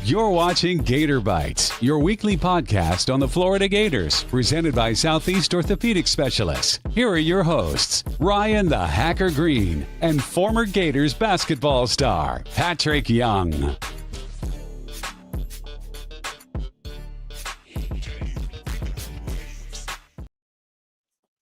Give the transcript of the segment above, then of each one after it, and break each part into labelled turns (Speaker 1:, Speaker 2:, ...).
Speaker 1: You're watching Gator Bytes, your weekly podcast on the Florida Gators, presented by Southeast Orthopedic Specialists. Here are your hosts, Ryan the Hacker Green and former Gators basketball star, Patrick Young.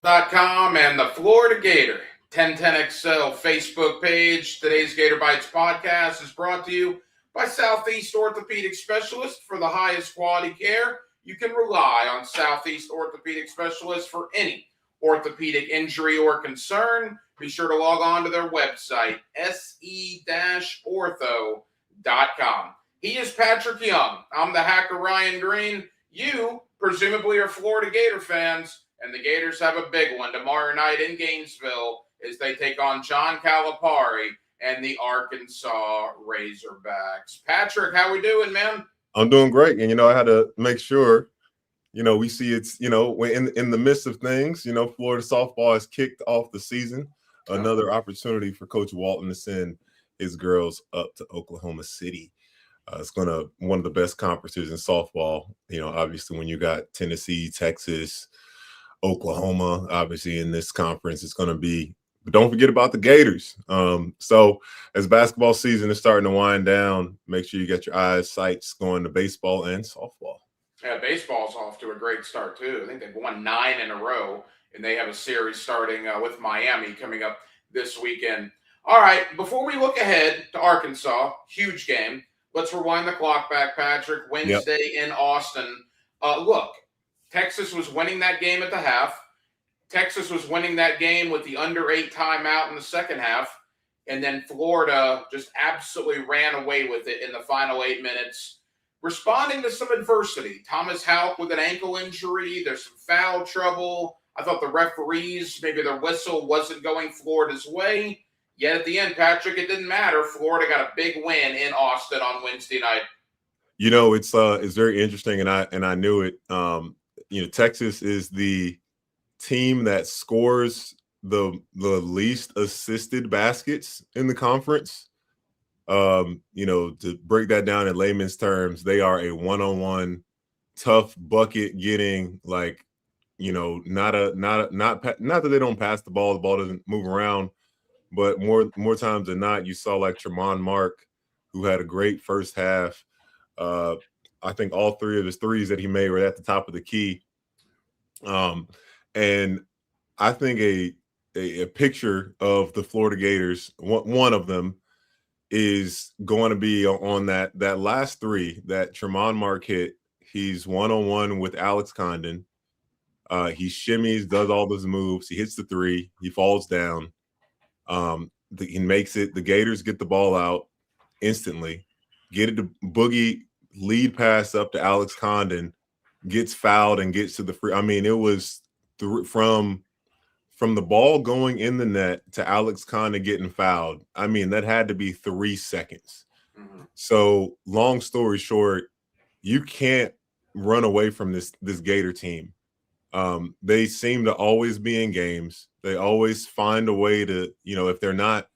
Speaker 2: .com and the Florida Gator 1010XL Facebook page. Today's Gator Bytes podcast is brought to you by Southeast Orthopedic Specialists. For the highest quality care, you can rely on Southeast Orthopedic Specialists for any orthopedic injury or concern. Be sure to log on to their website, se-ortho.com. He is Patrick Young. I'm the hacker Ryan Green. You presumably are Florida Gator fans, and the Gators have a big one tomorrow night in Gainesville as they take on John Calipari and the Arkansas Razorbacks. Patrick, how we doing, man?
Speaker 3: I'm doing great. And, I had to make sure, we see it's, in the midst of things, Florida softball has kicked off the season. Another opportunity for Coach Walton to send his girls up to Oklahoma City. It's one of the best conferences in softball. Obviously when you got Tennessee, Texas, Oklahoma, obviously in this conference, it's going to be. But don't forget about the Gators. So as basketball season is starting to wind down, make sure you get your sights going to baseball and softball.
Speaker 2: Yeah, baseball's off to a great start, too. I think they've won 9 in a row, and they have a series starting with Miami coming up this weekend. All right, before we look ahead to Arkansas, huge game, let's rewind the clock back, Patrick. Wednesday in Austin. Look, Texas was winning that game at the half. Texas was winning that game with the under 8 timeout in the second half. And then Florida just absolutely ran away with it in the final 8 minutes, responding to some adversity. Thomas Houck with an ankle injury. There's some foul trouble. I thought the referees, maybe their whistle wasn't going Florida's way. Yet at the end, Patrick, it didn't matter. Florida got a big win in Austin on Wednesday night.
Speaker 3: It's very interesting, and I knew it. Texas is the team that scores the least assisted baskets in the conference. To break that down in layman's terms, they are a one-on-one tough bucket getting, not that they don't pass the ball doesn't move around, but more times than not, you saw like Tremont Mark, who had a great first half. I think all 3 of his threes that he made were at the top of the key. And I think a picture of the Florida Gators, one of them, is going to be on that last 3 that Tremont Mark hit. He's one-on-one with Alex Condon. He shimmies, does all those moves. He hits the 3. He falls down. He makes it. The Gators get the ball out instantly. Get it to Boogie, lead pass up to Alex Condon, gets fouled and gets to the free. I mean, it was from the ball going in the net to Alex Condon getting fouled. I mean, that had to be 3 seconds. Mm-hmm. So long story short, you can't run away from this Gator team. They seem to always be in games. They always find a way to, if they're not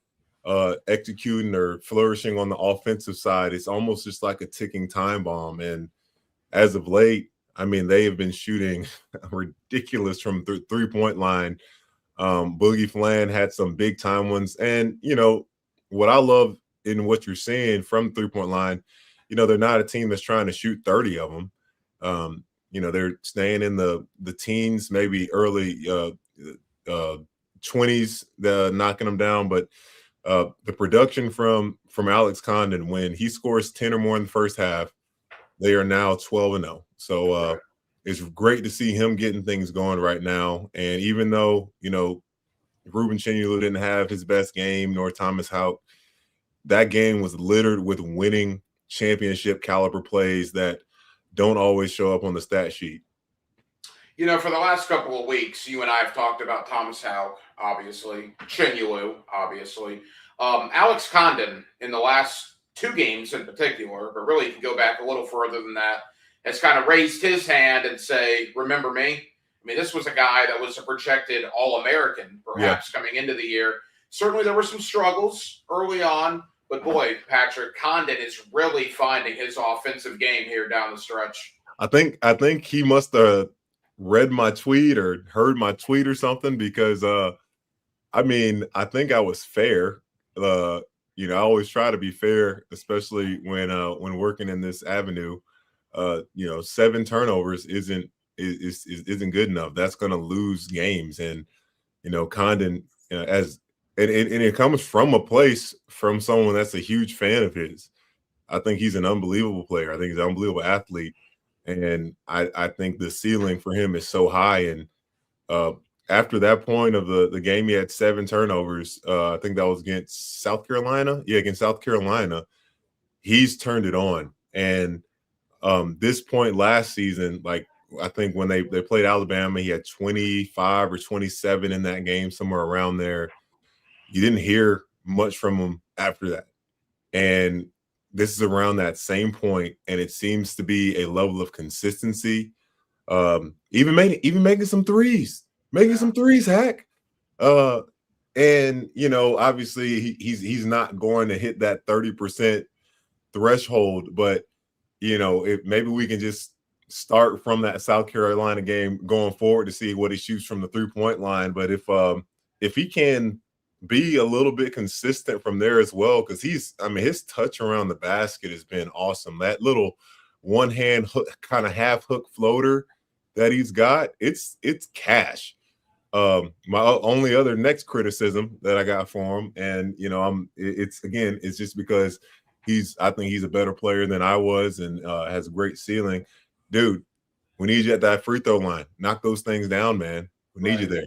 Speaker 3: executing or flourishing on the offensive side, it's almost just like a ticking time bomb. And as of late, I mean, they have been shooting ridiculous from the 3-point line. Boogie Flan had some big time ones. And, what I love in what you're saying from the 3-point line, they're not a team that's trying to shoot 30 of them. They're staying in the teens, maybe early 20s, knocking them down. But the production from Alex Condon, when he scores 10 or more in the first half, they are now 12-0. So it's great to see him getting things going right now. And even though, Ruben Chinulu didn't have his best game, nor Thomas Houck, that game was littered with winning championship caliber plays that don't always show up on the stat sheet.
Speaker 2: For the last couple of weeks, you and I have talked about Thomas Houck, obviously, Chinulu, obviously. Alex Condon in the last 2 games in particular, but really if you go back a little further than that, has kind of raised his hand and say, remember me? I mean, this was a guy that was a projected All-American, perhaps, coming into the year. Certainly there were some struggles early on, But boy, Patrick, Condon is really finding his offensive game here down the stretch.
Speaker 3: I think he must have read my tweet or heard my tweet or something, because I mean, I think I was fair. I always try to be fair, especially when working in this avenue. 7 turnovers isn't good enough. That's going to lose games. And Condon, as and it comes from a place from someone that's a huge fan of his. I think he's an unbelievable player. I think he's an unbelievable athlete, and I think the ceiling for him is so high. And after that point of the game, he had 7 turnovers. I think that was against South Carolina. Yeah, against South Carolina. He's turned it on. And this point last season, like I think when they played Alabama, he had 25 or 27 in that game, somewhere around there. You didn't hear much from him after that. And this is around that same point, and it seems to be a level of consistency. Even making some threes. Making some threes, Hack. And obviously he's not going to hit that 30% threshold, but if maybe we can just start from that South Carolina game going forward to see what he shoots from the 3-point line. But if he can be a little bit consistent from there as well, because his touch around the basket has been awesome. That little one-hand hook, kind of half hook floater that he's got, it's cash. My only other next criticism that I got for him, and it's just because I think he's a better player than I was, and has a great ceiling. Dude, we need you at that free throw line. Knock those things down, man. We need you there.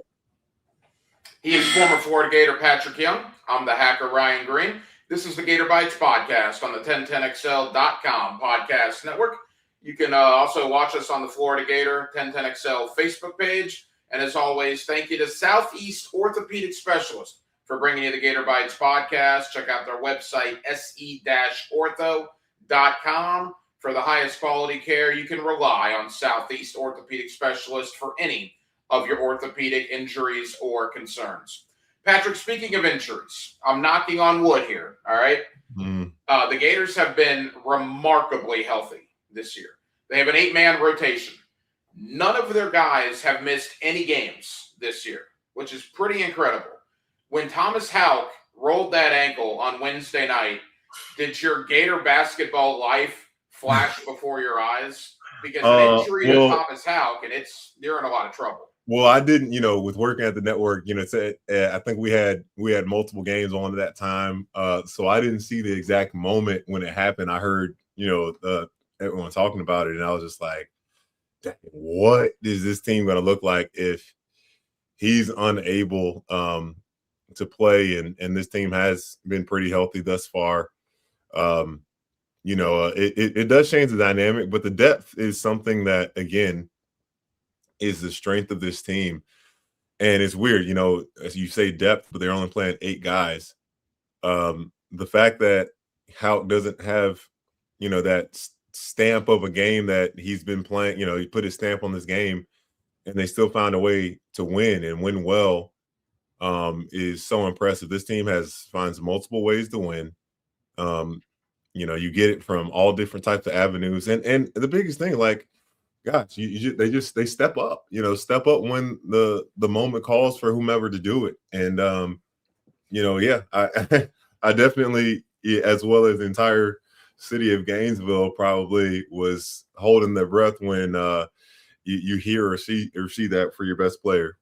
Speaker 2: He is former Florida Gator Patrick Young. I'm the hacker Ryan Green. This is the Gator Bytes podcast on the 1010XL.com podcast network. You can also watch us on the Florida Gator 1010XL Facebook page. And as always, thank you to Southeast Orthopedic Specialist for bringing you the Gator Bytes podcast. Check out their website, se-ortho.com. For the highest quality care, you can rely on Southeast Orthopedic Specialist for any of your orthopedic injuries or concerns. Patrick, speaking of injuries, I'm knocking on wood here, all right? The Gators have been remarkably healthy this year. They have an 8-man rotation. None of their guys have missed any games this year, which is pretty incredible. When Thomas Houck rolled that ankle on Wednesday night, did your Gator basketball life flash before your eyes? Because an injury to Thomas Houck, and you're in a lot of trouble.
Speaker 3: Well, I didn't, with working at the network, I think we had multiple games on at that time. So I didn't see the exact moment when it happened. I heard, everyone talking about it, and I was just like, what is this team going to look like if he's unable to play? And this team has been pretty healthy thus far. It does change the dynamic, but the depth is something that, again, is the strength of this team. And it's weird, as you say depth, but they're only playing 8 guys. The fact that Houck doesn't have, that stamp of a game that he's been playing, he put his stamp on this game, and they still found a way to win and win well, is so impressive. This team finds multiple ways to win. You get it from all different types of avenues. And the biggest thing, like, gosh, they step up, step up when the moment calls for whomever to do it. And, I definitely, as well as the entire city of Gainesville, probably was holding their breath when you hear or see that for your best player.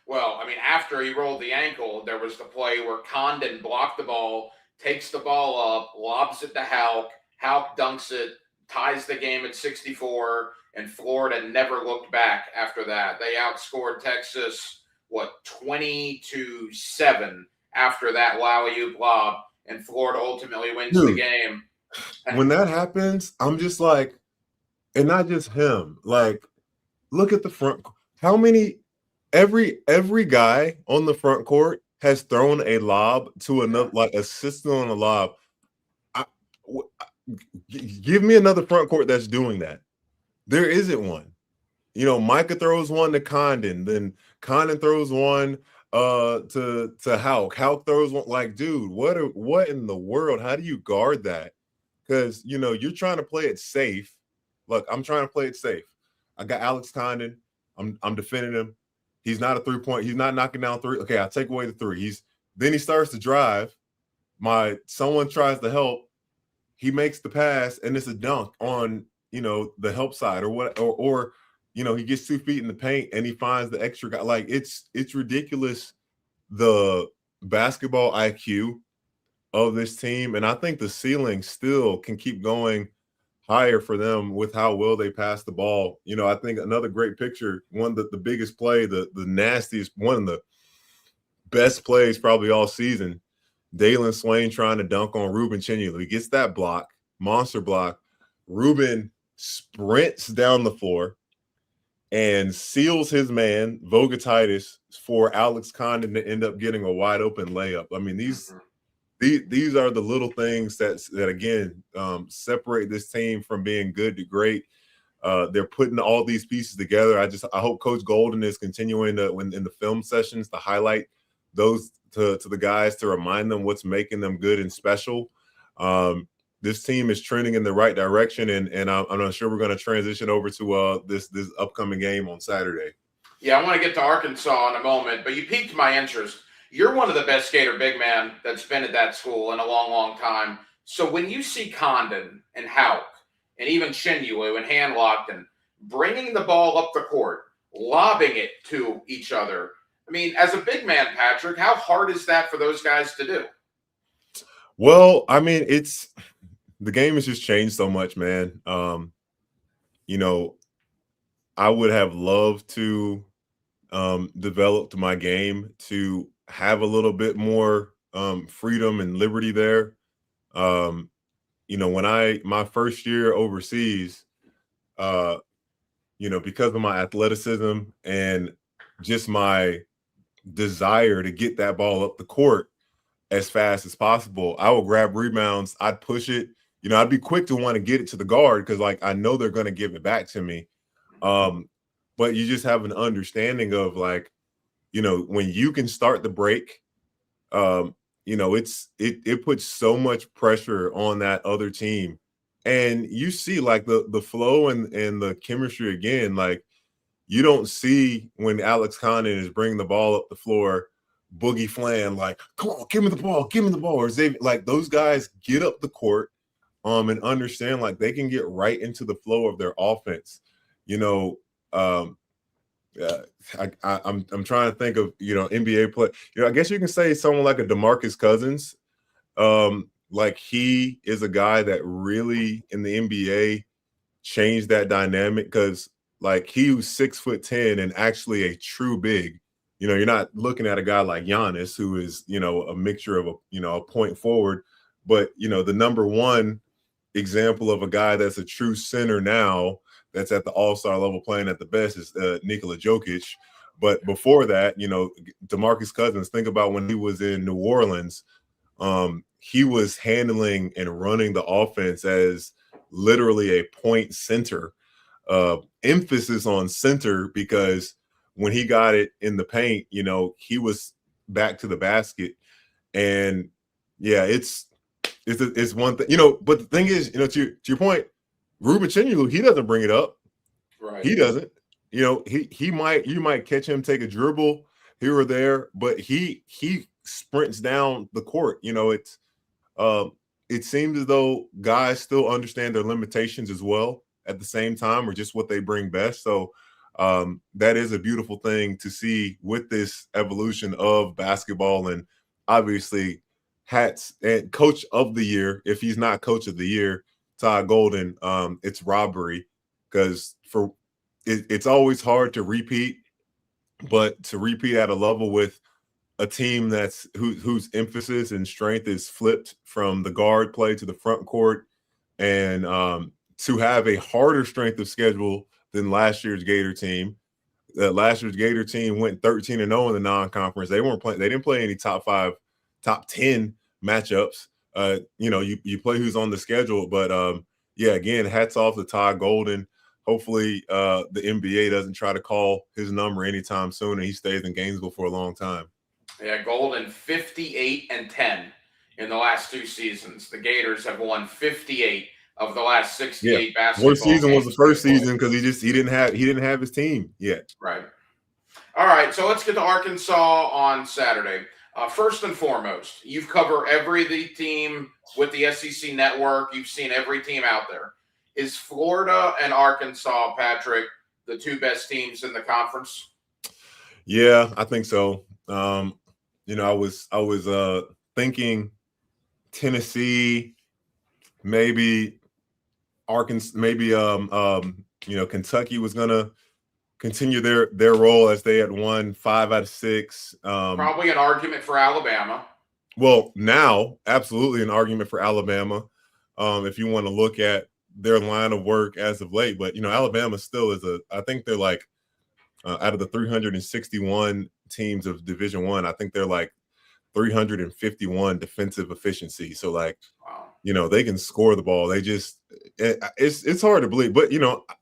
Speaker 2: Well, after he rolled the ankle, there was the play where Condon blocked the ball, takes the ball up, lobs it to Houck. Houck dunks it, ties the game at 64, and Florida never looked back after that. They outscored Texas, 20-7 after that Lally-oop lob, and Florida ultimately wins the game.
Speaker 3: When that happens, I'm just like, and not just him, like, look at the front. How many, every guy on the front court has thrown a lob to another, like assisted on a lob. Give me another front court that's doing that. There isn't one. Micah throws one to Condon, then Condon throws one to Hauk. Hauk throws one like, dude, what in the world? How do you guard that? Because you're trying to play it safe. Look, I'm trying to play it safe. I got Alex Condon. I'm defending him. He's not a 3-point. He's not knocking down three. Okay, I'll take away the three. Then he starts to drive. Someone tries to help. He makes the pass, and it's a dunk on the help side or what or he gets 2 feet in the paint and he finds the extra guy. Like it's ridiculous, the basketball IQ of this team, and I think the ceiling still can keep going higher for them with how well they pass the ball. I think another great picture, one of the biggest play, the nastiest, one of the best plays probably all season, Dalen Swain trying to dunk on Ruben Chinulu. He gets that block, monster block. Ruben sprints down the floor and seals his man, Vogatitis, for Alex Condon to end up getting a wide open layup. I mean, these are the little things that again separate this team from being good to great. They're putting all these pieces together. I hope Coach Golden is continuing to, in the film sessions, to highlight those to the guys, to remind them what's making them good and special. This team is trending in the right direction, and I'm not sure we're going to transition over to this upcoming game on Saturday.
Speaker 2: Yeah, I want to get to Arkansas in a moment, but you piqued my interest. You're one of the best skater big man that's been at that school in a long, long time. So when you see Condon and Hauk and even Chinulu and Handlocked and bringing the ball up the court, lobbing it to each other, I mean, as a big man, Patrick, how hard is that for those guys to do?
Speaker 3: Well, I mean, the game has just changed so much, man. I would have loved to develop my game to have a little bit more freedom and liberty there. When my first year overseas, because of my athleticism and just my desire to get that ball up the court as fast as possible, I would grab rebounds. I'd push it. I'd be quick to want to get it to the guard because, I know they're going to give it back to me. But you just have an understanding of, when you can start the break, it puts so much pressure on that other team. And you see, the flow and the chemistry again, you don't see when Alex Condon is bringing the ball up the floor, Boogie Flan, come on, give me the ball. Or those guys get up the court and understand they can get right into the flow of their offense. I'm trying to think of NBA play. I guess you can say someone like a DeMarcus Cousins. He is a guy that really in the NBA changed that dynamic because he was 6'10" and actually a true big. You're not looking at a guy like Giannis who is a mixture of a point forward, but the number one example of a guy that's a true center now that's at the all-star level playing at the best is Nikola Jokic. But before that, DeMarcus Cousins, think about when he was in New Orleans, he was handling and running the offense as literally a point center. Emphasis on center because when he got it in the paint, he was back to the basket. And yeah, it's one thing, but the thing is, to your point, Ruben Chinulu, he doesn't bring it up.
Speaker 2: Right.
Speaker 3: He doesn't. You might catch him take a dribble here or there, but he sprints down the court. It seems as though guys still understand their limitations as well at the same time, or just what they bring best. So that is a beautiful thing to see with this evolution of basketball. And obviously hats and coach of the year. If he's not coach of the year, Todd Golden, it's robbery because it's always hard to repeat, but to repeat at a level with a team whose emphasis and strength is flipped from the guard play to the front court, and to have a harder strength of schedule than last year's Gator team. Last year's Gator team went 13-0 in the non-conference. They didn't play any top 5, top 10 matchups. You play who's on the schedule, but again, hats off to Todd Golden. Hopefully the NBA doesn't try to call his number anytime soon and he stays in Gainesville for a long time.
Speaker 2: Yeah, Golden 58-10 in the last 2 seasons. The Gators have won 58 of the last
Speaker 3: Yeah,
Speaker 2: 68
Speaker 3: worst
Speaker 2: basketball
Speaker 3: season was the
Speaker 2: games they
Speaker 3: first
Speaker 2: played.
Speaker 3: season because he didn't have his team yet.
Speaker 2: Right. All right, so let's get to Arkansas on Saturday. First and foremost, you've covered every team with the SEC network. You've seen every team out there. Is Florida and Arkansas, Patrick, the two best teams in the conference?
Speaker 3: Yeah, I think so. I was thinking Tennessee, maybe Arkansas, maybe Kentucky was gonna continue their role as they had won 5 out of 6.
Speaker 2: Probably an argument for Alabama.
Speaker 3: Well, now absolutely an argument for Alabama. If you want to look at their line of work as of late, but Alabama still is I think they're like out of the 361 teams of Division One, I think they're like 351 defensive efficiency. So like,
Speaker 2: wow.
Speaker 3: They can score the ball. They just it's hard to believe, but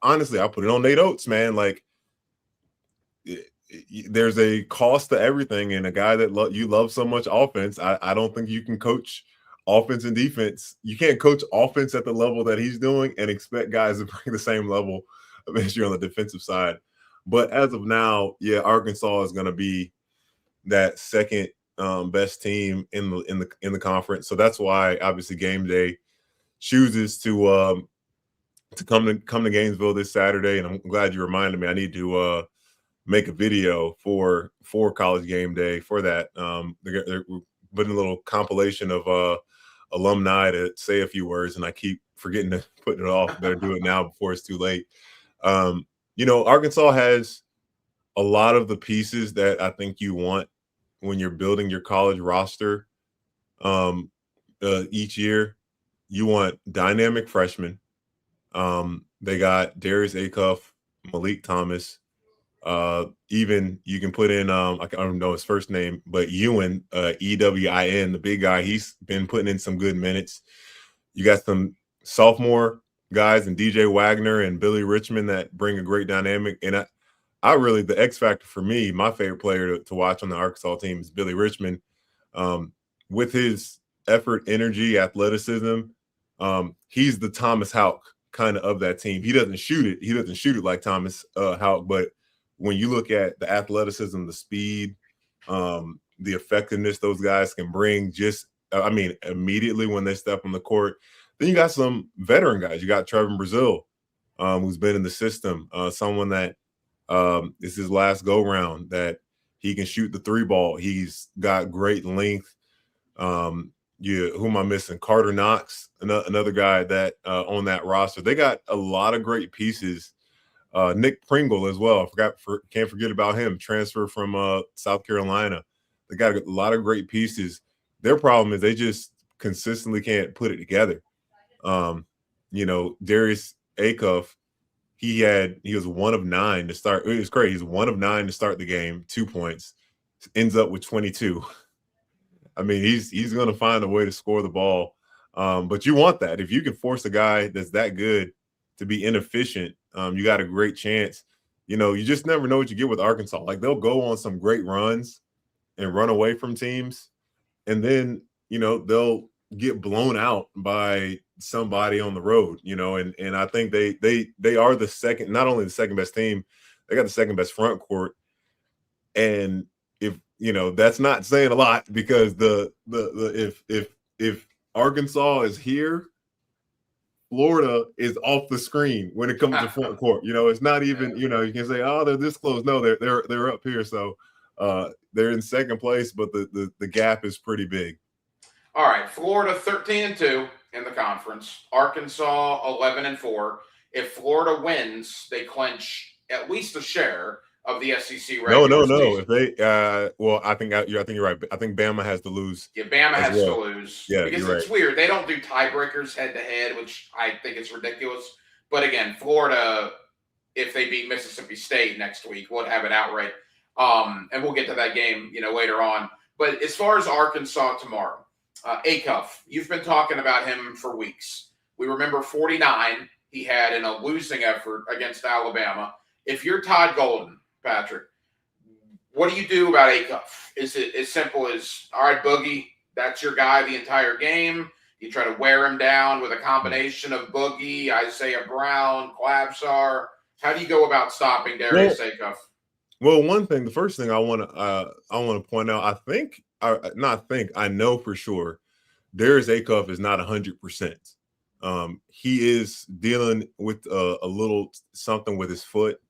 Speaker 3: honestly, I put it on Nate Oates, man. Like, there's a cost to everything, and a guy that you love so much offense, I don't think you can coach offense and defense. You can't coach offense at the level that he's doing and expect guys to bring the same level of issue on the defensive side. But as of now, yeah, Arkansas is going to be that second best team in the conference. So that's why obviously game day chooses to come to Gainesville this Saturday. And I'm glad you reminded me. I need to make a video for College Game Day for that. They're putting a little compilation of alumni to say a few words, and I keep forgetting to put it off. Better do it now before it's too late. Arkansas has a lot of the pieces that I think you want when you're building your college roster each year. You want dynamic freshmen. They got Darius Acuff, Malik Thomas. Even you can put in I don't know his first name, but Ewan, Ewin, the big guy. He's been putting in some good minutes. You got some sophomore guys and DJ Wagner and Billy Richmond that bring a great dynamic. And I really, the X factor for me, my favorite player to watch on the Arkansas team is Billy Richmond. With his effort, energy, athleticism, he's the Thomas Houck kind of that team. He doesn't shoot it. He doesn't shoot it like Thomas Houck, but when you look at the athleticism, the speed, the effectiveness those guys can bring immediately when they step on the court. Then you got some veteran guys. You got Trevor Brazile, who's been in the system, someone that is his last go-round, that he can shoot the 3 ball. He's got great length. Who am I missing? Carter Knox, another guy that on that roster. They got a lot of great pieces. Nick Pringle as well. Can't forget about him. Transfer from South Carolina. They got a lot of great pieces. Their problem is they just consistently can't put it together. Darius Acuff, he was 1 of 9 to start. It was crazy. He's 1 of 9 to start the game, 2 points, ends up with 22. I mean, he's going to find a way to score the ball. But you want that. If you can force a guy that's that good to be inefficient, you got a great chance. You just never know what you get with Arkansas. Like, they'll go on some great runs and run away from teams, and then they'll get blown out by somebody on the road. And I think they are the second, not only the second best team, they got the second best front court. And if that's not saying a lot, because if Arkansas is here, Florida is off the screen when it comes to front court. It's not even, you can say, oh, they're this close. No, they're up here. So they're in second place, but the gap is pretty big.
Speaker 2: All right, Florida 13-2 in the conference. Arkansas 11-4. If Florida wins, they clinch at least a share of the SEC regular season.
Speaker 3: If they, I think you're right. I think Bama has to lose.
Speaker 2: Yeah, Bama has to lose.
Speaker 3: Yeah,
Speaker 2: because
Speaker 3: you're
Speaker 2: it's
Speaker 3: right.
Speaker 2: weird. They don't do tiebreakers head to head, which I think is ridiculous. But again, Florida, if they beat Mississippi State next week, would have it outright. And we'll get to that game, later on. But as far as Arkansas tomorrow, Acuff, you've been talking about him for weeks. We remember 49 he had in a losing effort against Alabama. If you're Todd Golden, Patrick, What do you do about Acuff? Is it as simple as, all right, Boogie, that's your guy the entire game? You try to wear him down with a combination of Boogie, Isaiah Brown, Klabsar. How do you go about stopping Darius Acuff?
Speaker 3: Well, the first thing I want to point out, I know for sure, Darius Acuff is not 100%. He is dealing with a little something with his foot.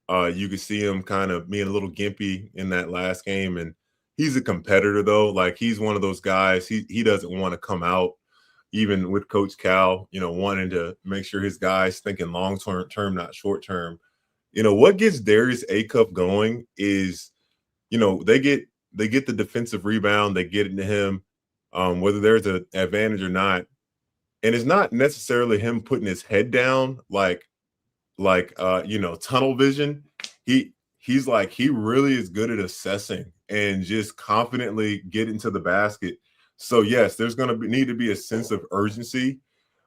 Speaker 3: You could see him kind of being a little gimpy in that last game, and he's a competitor though. Like, he's one of those guys. He doesn't want to come out, even with Coach Cal, wanting to make sure his guys thinking long term, not short term. What gets Darius Acuff going is, they get the defensive rebound, they get into him, whether there's an advantage or not, and it's not necessarily him putting his head down like tunnel vision. He's like, he really is good at assessing and just confidently getting to the basket. So yes, there's going to need to be a sense of urgency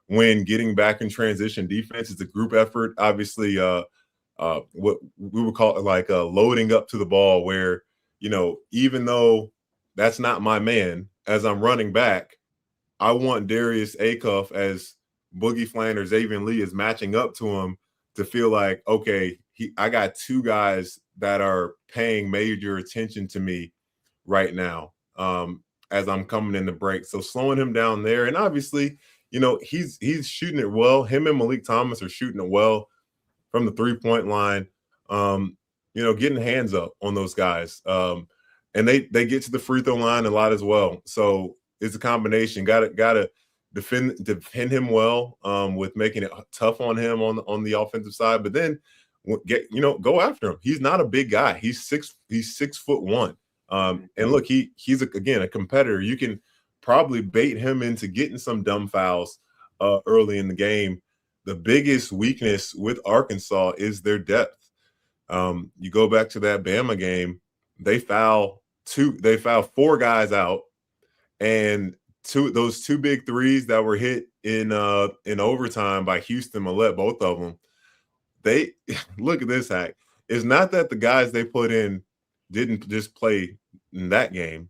Speaker 3: when getting back in transition defense. It's a group effort. Obviously, what we would call it like loading up to the ball, where, even though that's not my man, as I'm running back, I want Darius Acuff, as Boogie Fland or Xavier Lee is matching up to him, to feel like, okay, I got two guys that are paying major attention to me right now, as I'm coming in the break. So slowing him down there, and obviously, he's shooting it well. Him and Malik Thomas are shooting it well from the 3-point line. Getting hands up on those guys, and they get to the free throw line a lot as well. So it's a combination. Got to defend him well, with making it tough on him on the offensive side, but then go after him. He's not a big guy. He's 6'1". And look, he's again a competitor. You can probably bait him into getting some dumb fouls early in the game. The biggest weakness with Arkansas is their depth. You go back to that Bama game, they foul 4 guys out, and those 2 big threes that were hit in overtime by Houston Millette, both of them. They look at this hack. It's not that the guys they put in didn't just play in that game.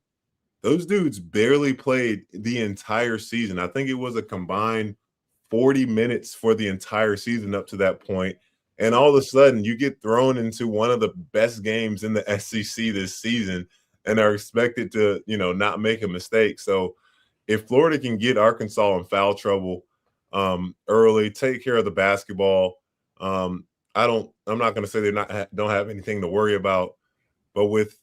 Speaker 3: Those dudes barely played the entire season. I think it was a combined 40 minutes for the entire season up to that point. And all of a sudden you get thrown into one of the best games in the SEC this season and are expected to, not make a mistake. So if Florida can get Arkansas in foul trouble early, take care of the basketball, I'm not going to say don't have anything to worry about, but with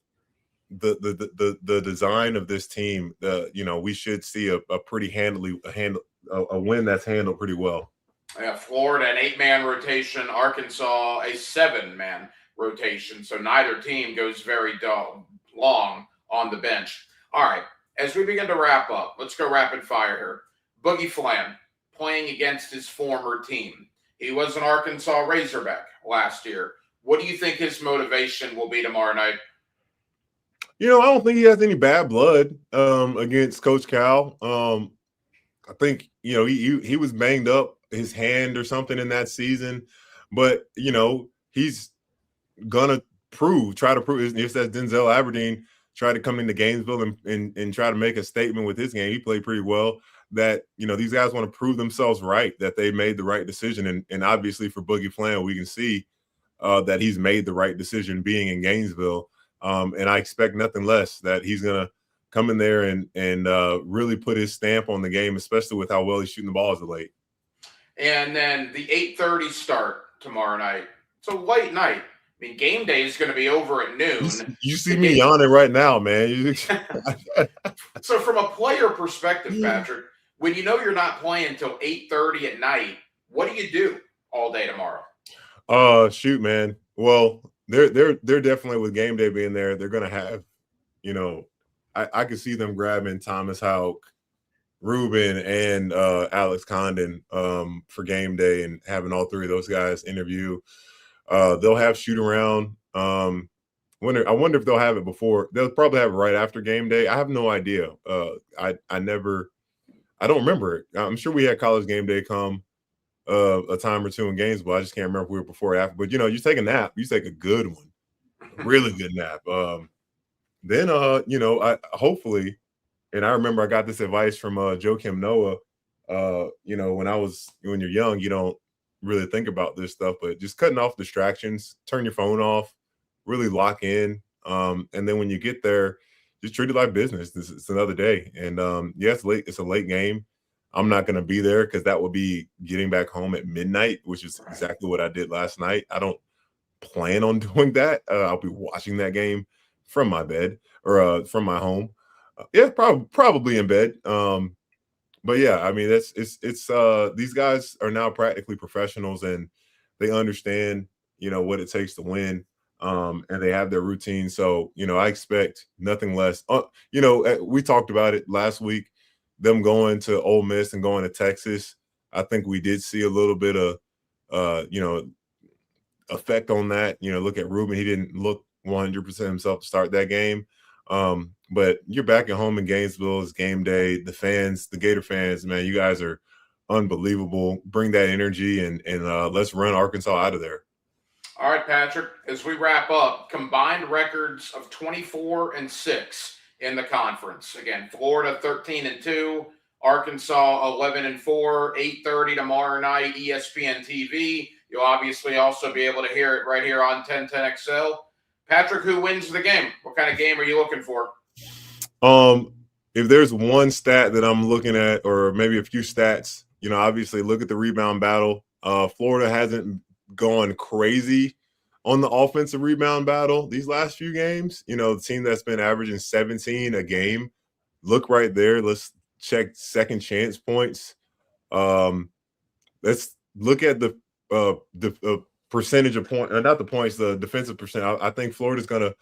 Speaker 3: the design of this team, we should see a pretty a win that's handled pretty well.
Speaker 2: Yeah, Florida an 8-man rotation, Arkansas a 7-man rotation. So neither team goes very long on the bench. All right, as we begin to wrap up, let's go rapid fire here. Boogie Fland playing against his former team. He was an Arkansas Razorback last year. What do you think his motivation will be tomorrow night?
Speaker 3: I don't think he has any bad blood against Coach Cal. I think, he was banged up his hand or something in that season, but, he's going to try to prove, if that's Denzel Aberdeen, try to come into Gainesville and try to make a statement with his game. He played pretty well, that, these guys want to prove themselves right, that they made the right decision. And obviously for Boogie Fland, we can see that he's made the right decision being in Gainesville. And I expect nothing less, that he's going to come in there and really put his stamp on the game, especially with how well he's shooting the ball as of late.
Speaker 2: And then the 8:30 start tomorrow night. It's a late night. I mean, game day is going to be over at noon.
Speaker 3: You see me yawning right now, man.
Speaker 2: So from a player perspective, Patrick, when you're not playing until 8:30 at night, what do you do all day tomorrow?
Speaker 3: Shoot, man. Well, they're definitely, with game day being there, they're going to have, I could see them grabbing Thomas Houck, Ruben, and Alex Condon for game day, and having all 3 of those guys interview. They'll have shoot around. I wonder if they'll have it before. They'll probably have it right after game day. I have no idea. I don't remember it. I'm sure we had college game day come a time or two in Gainesville. I just can't remember if we were before or after. But you take a nap, you take a good one. really good nap. Then I hopefully, and I remember I got this advice from Joakim Noah. When you're young, you don't really think about this stuff, but just cutting off distractions, turn your phone off, really lock in. And then when you get there, just treat it like business. It's another day. And it's late. It's a late game. I'm not going to be there because that would be getting back home at midnight, which is exactly what I did last night. I don't plan on doing that. I'll be watching that game from my bed or from my home. Probably in bed. But yeah, I mean, it's these guys are now practically professionals and they understand, what it takes to win. And they have their routine. So, I expect nothing less. We talked about it last week, them going to Ole Miss and going to Texas. I think we did see a little bit of, effect on that. Look at Ruben. He didn't look 100% himself to start that game. But you're back at home in Gainesville. It's game day. The fans, the Gator fans, man, you guys are unbelievable. Bring that energy and let's run Arkansas out of there.
Speaker 2: All right, Patrick, as we wrap up, combined records of 24-6 in the conference. Again, Florida 13-2, Arkansas 11-4, 8:30 tomorrow night, ESPN TV. You'll obviously also be able to hear it right here on 1010XL. Patrick, who wins the game? What kind of game are you looking for?
Speaker 3: If there's one stat that I'm looking at, or maybe a few stats, obviously look at the rebound battle. Florida hasn't gone crazy on the offensive rebound battle these last few games. The team that's been averaging 17 a game. Look right there. Let's check second chance points. Let's look at the percentage of point, not the points, the defensive percent. I think Florida's going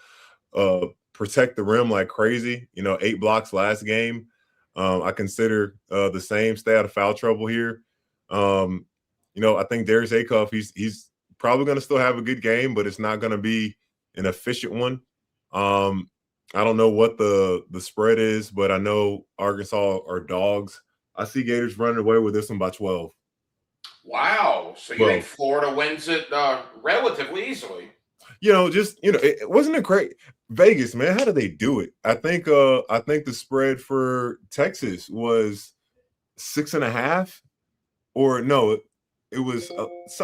Speaker 3: to protect the rim like crazy. 8 blocks last game. I consider the same. Stay out of foul trouble here. I think Darius Acuff, he's probably going to still have a good game, but it's not going to be an efficient one. I don't know what the spread is, but I know Arkansas are dogs. I see Gators running away with this one by 12.
Speaker 2: Wow. So you think Florida wins it relatively easily?
Speaker 3: It wasn't a great Vegas, man. How did they do it? I think the spread for Texas was 6.5, or no, it was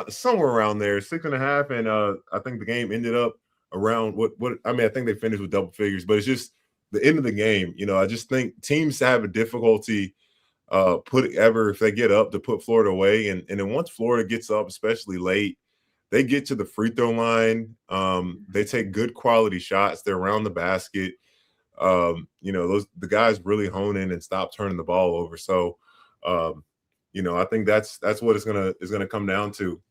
Speaker 3: somewhere around there, 6.5, and I think the game ended up around I think they finished with double figures, but it's just the end of the game. I just think teams have a difficulty if they get up to put Florida away, and then once Florida gets up, especially late, they get to the free throw line. They take good quality shots. They're around the basket. The guys really hone in and stop turning the ball over. So, I think that's what it's gonna come down to.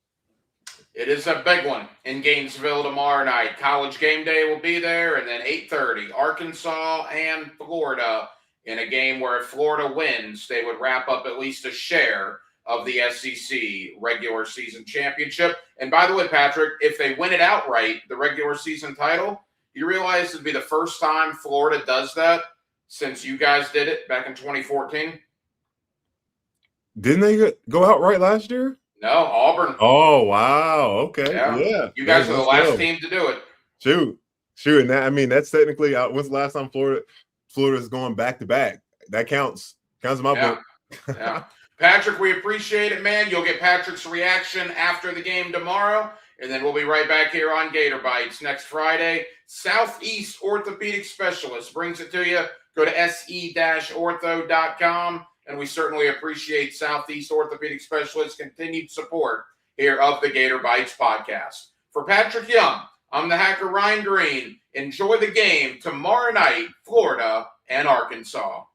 Speaker 2: It is a big one in Gainesville tomorrow night. College game day will be there, and then 8:30, Arkansas and Florida in a game where if Florida wins, they would wrap up at least a share of the SEC regular season championship. And by the way, Patrick, if they win it outright, the regular season title, you realize it'd be the first time Florida does that since you guys did it back in 2014?
Speaker 3: Didn't they go outright last year?
Speaker 2: No, Auburn.
Speaker 3: Oh, wow. Okay. Yeah.
Speaker 2: You guys are the last team to do it.
Speaker 3: Shoot. And that's technically when's the last time Florida's going back to back? That counts. Counts in my book.
Speaker 2: Yeah. Patrick, we appreciate it, man. You'll get Patrick's reaction after the game tomorrow, and then we'll be right back here on Gator Bytes next Friday. Southeast Orthopedic Specialist brings it to you. Go to se-ortho.com, and we certainly appreciate Southeast Orthopedic Specialist's continued support here of the Gator Bytes podcast. For Patrick Young, I'm the hacker Ryan Green. Enjoy the game tomorrow night, Florida and Arkansas.